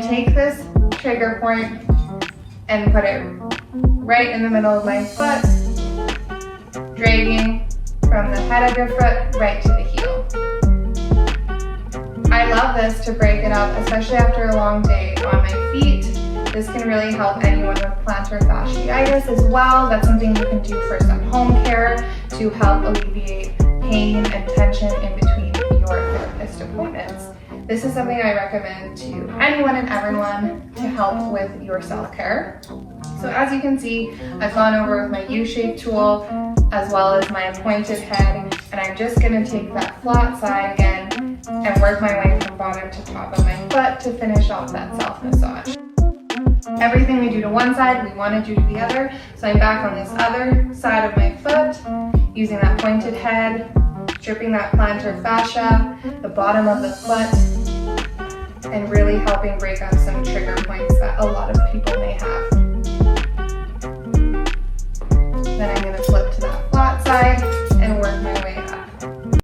take this trigger point and put it right in the middle of my foot, dragging from the head of your foot right to the heel. I love this to break it up, especially after a long day on my feet. This can really help anyone with plantar fasciitis as well. That's something you can do for some home care to help alleviate pain and tension in between your therapist appointments. This is something I recommend to anyone and everyone to help with your self-care. So as you can see, I've gone over with my U-shaped tool as well as my pointed head, and I'm just going to take that flat side again and work my way from bottom to top of my foot to finish off that self-massage. Everything we do to one side, we want to do to the other. So I'm back on this other side of my foot, using that pointed head, stripping that plantar fascia, the bottom of the foot, and really helping break up some trigger points that a lot of